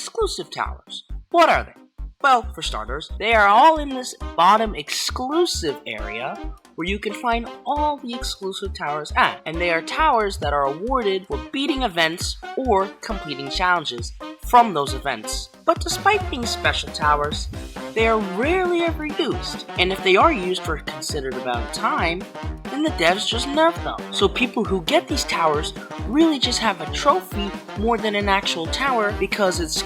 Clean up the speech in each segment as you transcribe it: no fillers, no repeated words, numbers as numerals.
exclusive towers. What are they? Well, for starters, they are all in this bottom exclusive area where you can find all the exclusive towers at. And they are towers that are awarded for beating events or completing challenges from those events. But despite being special towers, they are rarely ever used. And if they are used for a considered amount of time, then the devs just nerf them. So people who get these towers really just have a trophy more than an actual tower because it's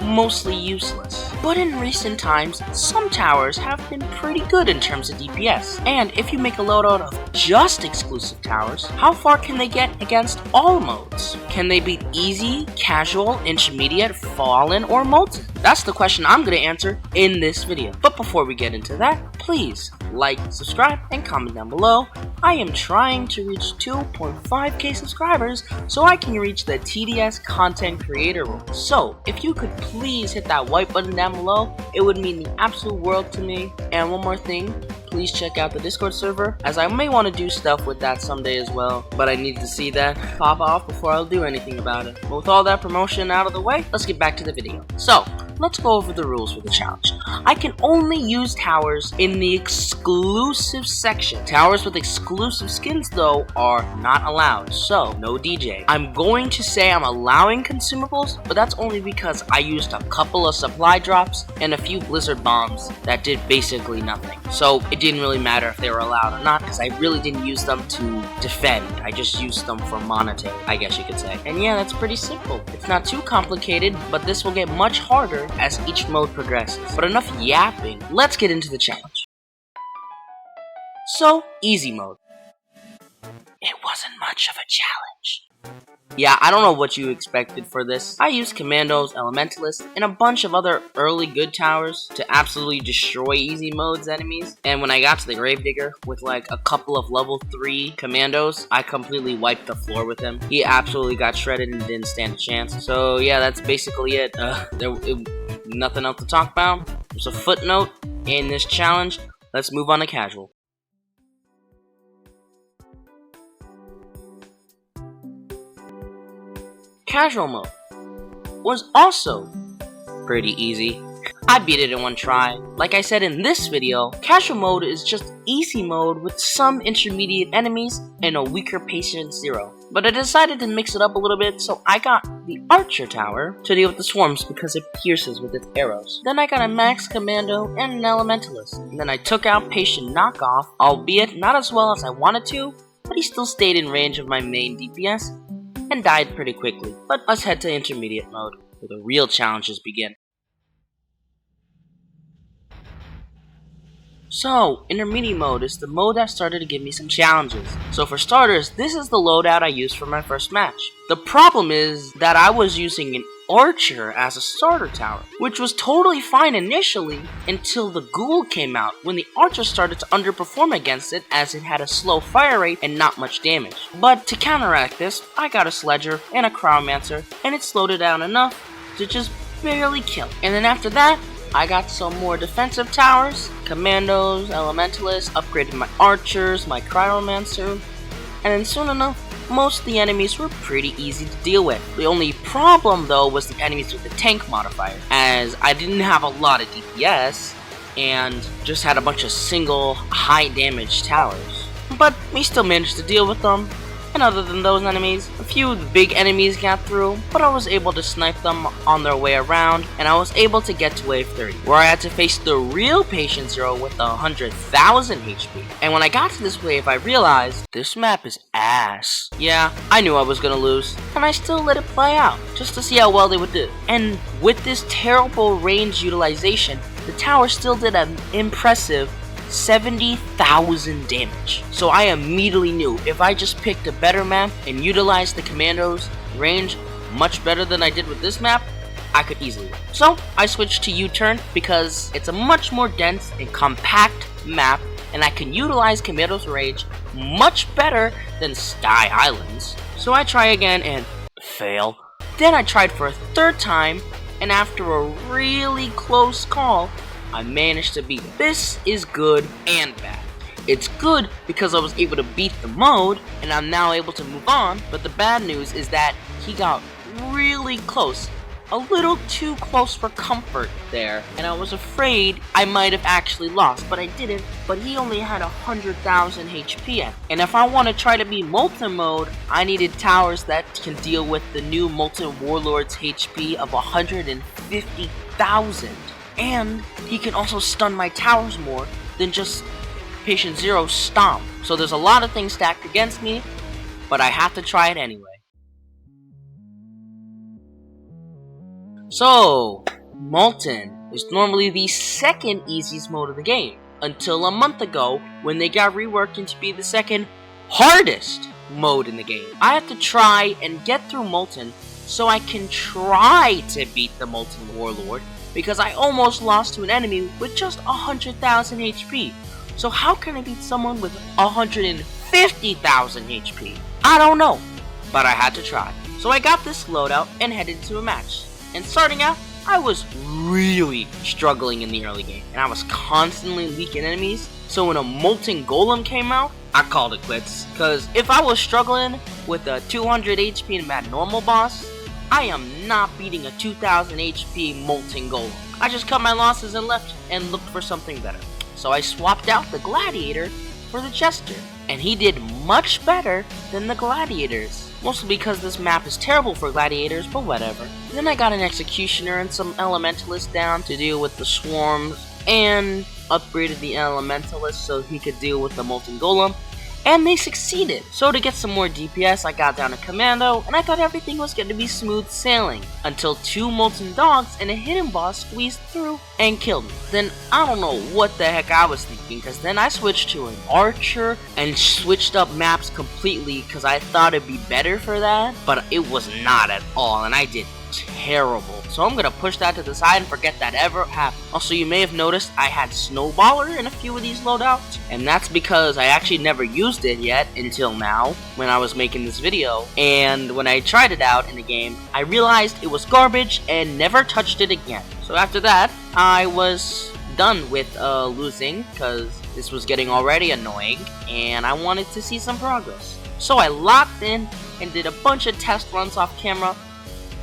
mostly useless. But in recent times, some towers have been pretty good in terms of DPS. And if you make a loadout of just exclusive towers, how far can they get against all modes? Can they beat easy, casual, intermediate, fallen, or molten? That's the question I'm going to answer in this video. But before we get into that, please like, subscribe, and comment down below. I am trying to reach 2.5k subscribers so I can reach the TDS content creator role. So if you could please hit that white button down below, it would mean the absolute world to me. And one more thing, please check out the Discord server, as I may want to do stuff with that someday as well, but I need to see that pop off before I'll do anything about it. But with all that promotion out of the way, let's get back to the video. So, let's go over the rules for the challenge. I can only use towers in the exclusive section. Towers with exclusive skins, though, are not allowed, so no DJ. I'm going to say I'm allowing consumables, but that's only because I used a couple of supply drops and a few blizzard bombs that did basically nothing. So it didn't really matter if they were allowed or not, because I really didn't use them to defend. I just used them for monetary, I guess you could say. And yeah, that's pretty simple. It's not too complicated, but this will get much harder as each mode progresses. But enough yapping, let's get into the challenge. So, easy mode. It wasn't much of a challenge. Yeah, I don't know what you expected for this. I used commandos, elementalists, and a bunch of other early good towers to absolutely destroy easy mode's enemies. And when I got to the gravedigger with like a couple of level 3 commandos, I completely wiped the floor with him. He absolutely got shredded and didn't stand a chance. So yeah, that's basically it. Nothing else to talk about. There's a footnote in this challenge. Let's move on to casual. Casual mode was also pretty easy. I beat it in one try. Like I said in this video, casual mode is just easy mode with some intermediate enemies and a weaker patient 0. But I decided to mix it up a little bit, so I got the archer tower to deal with the swarms because it pierces with its arrows. Then I got a max commando and an elementalist. And then I took out patient knockoff, albeit not as well as I wanted to, but he still stayed in range of my main DPS and died pretty quickly. But let's head to intermediate mode, where the real challenges begin. So, intermediate mode is the mode that started to give me some challenges. So for starters, this is the loadout I used for my first match. The problem is that I was using an archer as a starter tower, which was totally fine initially until the ghoul came out, when the archer started to underperform against it as it had a slow fire rate and not much damage. But to counteract this, I got a sledger and a cryomancer, and it slowed it down enough to just barely kill. And then after that, I got some more defensive towers, commandos, elementalists, upgraded my archers, my cryomancer, and then soon enough, most of the enemies were pretty easy to deal with. The only problem though was the enemies with the tank modifier, as I didn't have a lot of DPS and just had a bunch of single high damage towers. But we still managed to deal with them. And other than those enemies, a few of the big enemies got through, but I was able to snipe them on their way around, and I was able to get to wave 30, where I had to face the real patient 0 with 100,000 HP. And when I got to this wave, I realized this map is ass. Yeah, I knew I was gonna lose, and I still let it play out, just to see how well they would do. And with this terrible range utilization, the tower still did an impressive 70,000 damage. So I immediately knew if I just picked a better map and utilized the commandos range much better than I did with this map, I could easily win. So I switched to U-turn because it's a much more dense and compact map, and I can utilize commandos range much better than Sky Islands. So I try again and fail. Then I tried for a third time, and after a really close call, I managed to beat it. This is good and bad. It's good because I was able to beat the mode, and I'm now able to move on, but the bad news is that he got really close a little too close for comfort there, and I was afraid I might have actually lost, but I didn't. But he only had 100,000 HP, and if I want to try to beat Molten mode, I needed towers that can deal with the new Molten Warlord's HP of 150,000. And he can also stun my towers more than just Patient Zero's stomp. So there's a lot of things stacked against me, but I have to try it anyway. So, Molten is normally the second easiest mode of the game, until a month ago when they got reworked into be the second hardest mode in the game. I have to try and get through Molten so I can try to beat the Molten Warlord, because I almost lost to an enemy with just 100,000 HP. So how can I beat someone with 150,000 HP? I don't know, but I had to try. So I got this loadout and headed to a match. And starting out, I was really struggling in the early game, and I was constantly leaking enemies. So when a Molten Golem came out, I called it quits. Cause if I was struggling with a 200 HP and that normal boss, I am not beating a 2000 HP Molten Golem. I just cut my losses and left and looked for something better. So I swapped out the Gladiator for the Jester, and he did much better than the Gladiators. Mostly because this map is terrible for Gladiators, but whatever. Then I got an Executioner and some Elementalists down to deal with the Swarms, and upgraded the Elementalist so he could deal with the Molten Golem, and they succeeded. So to get some more DPS, I got down a Commando, and I thought everything was going to be smooth sailing, until two Molten Dogs and a hidden boss squeezed through and killed me. Then I don't know what the heck I was thinking, because then I switched to an Archer and switched up maps completely because I thought it'd be better for that, but it was not at all, and I did terrible. So I'm gonna push that to the side and forget that ever happened. Also, you may have noticed I had Snowballer in a few of these loadouts, and that's because I actually never used it yet until now when I was making this video. And when I tried it out in the game, I realized it was garbage and never touched it again. So after that, I was done with losing, because this was getting already annoying and I wanted to see some progress. So I locked in and did a bunch of test runs off camera,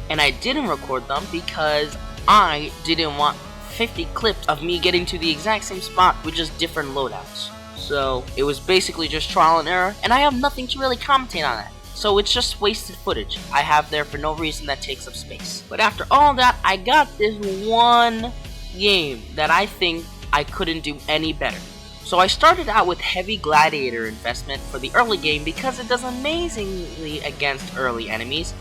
and I didn't record them because I didn't want 50 clips of me getting to the exact same spot with just different loadouts. So it was basically just trial and error, and I have nothing to really commentate on that. So it's just wasted footage I have there for no reason that takes up space. But after all that, I got this one game that I think I couldn't do any better. So I started out with heavy Gladiator investment for the early game because it does amazingly against early enemies,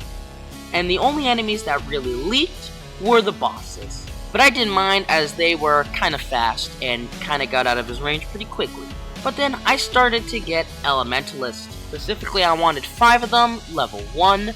and the only enemies that really leaked were the bosses. But I didn't mind, as they were kind of fast and kind of got out of his range pretty quickly. But then I started to get Elementalists. Specifically, I wanted 5 of them, level 1,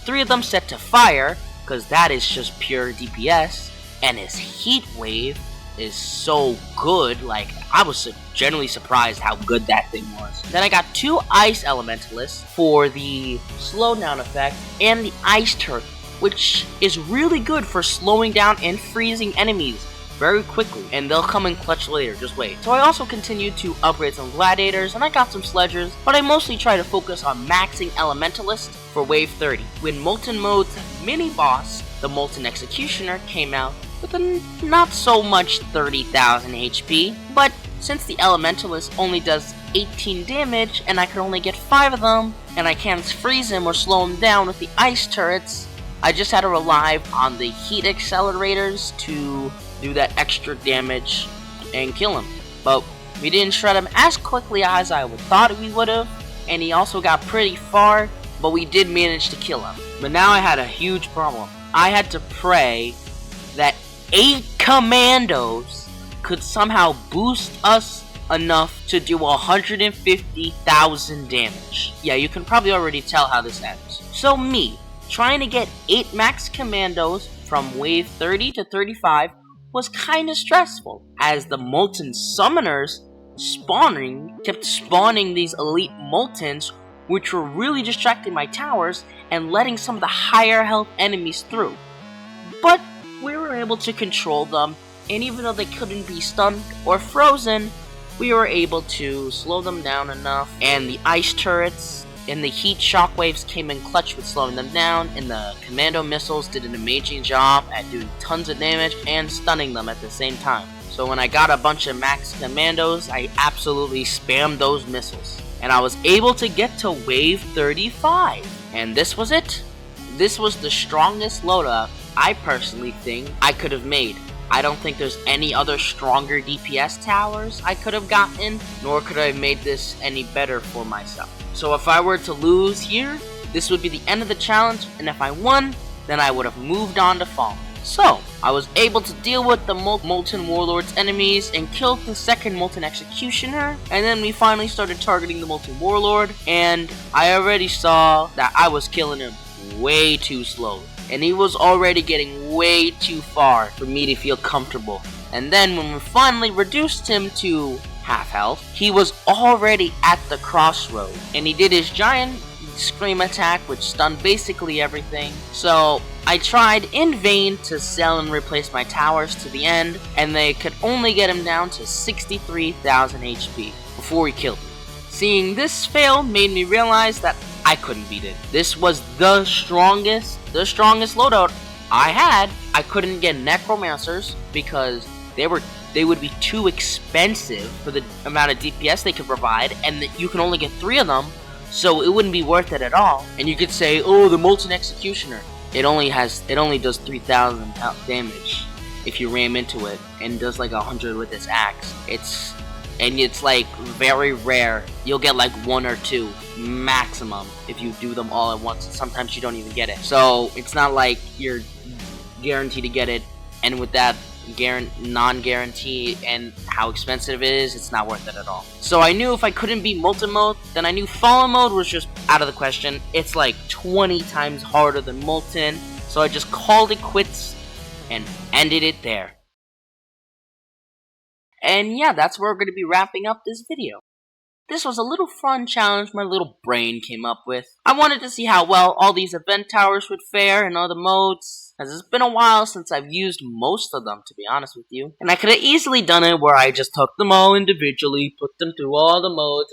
3 of them set to fire, because that is just pure DPS, and his Heat Wave is so good. Like, I was generally surprised how good that thing was. Then I got 2 Ice Elementalists for the slowdown effect, and the Ice Turret, which is really good for slowing down and freezing enemies very quickly, and they'll come in clutch later, just wait. So I also continued to upgrade some Gladiators, and I got some Sledgers, but I mostly try to focus on maxing Elementalist for wave 30. When Molten Mode's mini-boss, the Molten Executioner, came out with a not so much 30,000 HP, but since the Elementalist only does 18 damage, and I can only get 5 of them, and I can't freeze him or slow him down with the Ice Turrets, I just had to rely on the Heat Accelerators to do that extra damage and kill him. But we didn't shred him as quickly as I thought we would have, and he also got pretty far, but we did manage to kill him. But now I had a huge problem. I had to pray that 8 commandos could somehow boost us enough to do 150,000 damage. Yeah, you can probably already tell how this ends. So me, trying to get 8 max commandos from wave 30 to 35 was kinda stressful, as the Molten Summoners kept spawning these elite Moltens, which were really distracting my towers and letting some of the higher health enemies through. But we were able to control them, and even though they couldn't be stunned or frozen, we were able to slow them down enough, and the Ice Turrets and the heat shockwaves came in clutch with slowing them down, and the commando missiles did an amazing job at doing tons of damage and stunning them at the same time. So when I got a bunch of max commandos, I absolutely spammed those missiles. And I was able to get to wave 35. And this was it. This was the strongest loadout I personally think I could have made. I don't think there's any other stronger DPS towers I could have gotten, nor could I have made this any better for myself. So if I were to lose here, this would be the end of the challenge, and if I won, then I would have moved on to Fallen. So, I was able to deal with the Molten Warlord's enemies and killed the second Molten Executioner, and then we finally started targeting the Molten Warlord, and I already saw that I was killing him way too slowly, and he was already getting way too far for me to feel comfortable. And then when we finally reduced him to half health, he was already at the crossroad, and he did his giant scream attack which stunned basically everything. So I tried in vain to sell and replace my towers to the end, and they could only get him down to 63,000 HP before he killed me. Seeing this fail made me realize that I couldn't beat it. This was the strongest loadout I had. I couldn't get necromancers because they would be too expensive for the amount of DPS they could provide, and that you can only get 3 of them, so it wouldn't be worth it at all. And you could say, oh, the Molten Executioner. It only does 3,000 damage if you ram into it, and does like 100 with this axe. It's like very rare. You'll get like 1 or 2 maximum if you do them all at once. Sometimes you don't even get it. So it's not like you're guaranteed to get it, and with that non-guarantee and how expensive it is, it's not worth it at all. So I knew if I couldn't beat Molten mode, then I knew Fallen mode was just out of the question. It's like 20 times harder than Molten, so I just called it quits and ended it there. And yeah, that's where we're going to be wrapping up this video. This was a little fun challenge my little brain came up with. I wanted to see how well all these event towers would fare in other modes, as it's been a while since I've used most of them, to be honest with you. And I could have easily done it where I just took them all individually, put them through all the modes,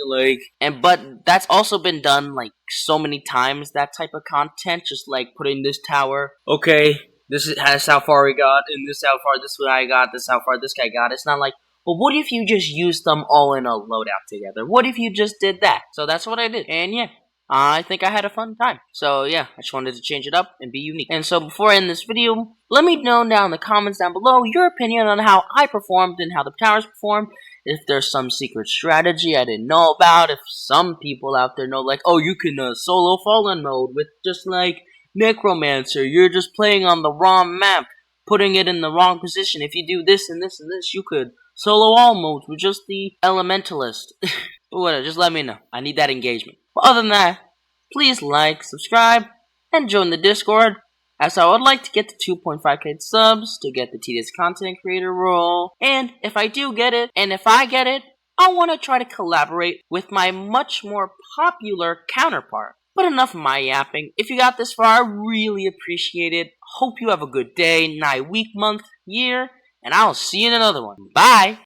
but that's also been done like so many times, that type of content, just like putting this tower, okay, this is how far we got, and this how far this guy got, this how far this guy got. It's not like, but what if you just used them all in a loadout together? What if you just did that? So that's what I did. And yeah, I think I had a fun time. So yeah, I just wanted to change it up and be unique. And so before I end this video, let me know down in the comments down below your opinion on how I performed and how the towers performed. If there's some secret strategy I didn't know about. If some people out there know, like, oh, you can solo Fallen mode with just like Necromancer. You're just playing on the wrong map, putting it in the wrong position. If you do this and this and this, you could solo all modes with just the Elementalist. Whatever, just let me know. I need that engagement. But other than that, please like, subscribe, and join the Discord, as I would like to get to 2.5k subs to get the TDS content creator role. And if I do get it, and if I get it, I want to try to collaborate with my much more popular counterpart. But enough of my yapping. If you got this far, I really appreciate it. Hope you have a good day, night, week, month, year, and I'll see you in another one. Bye!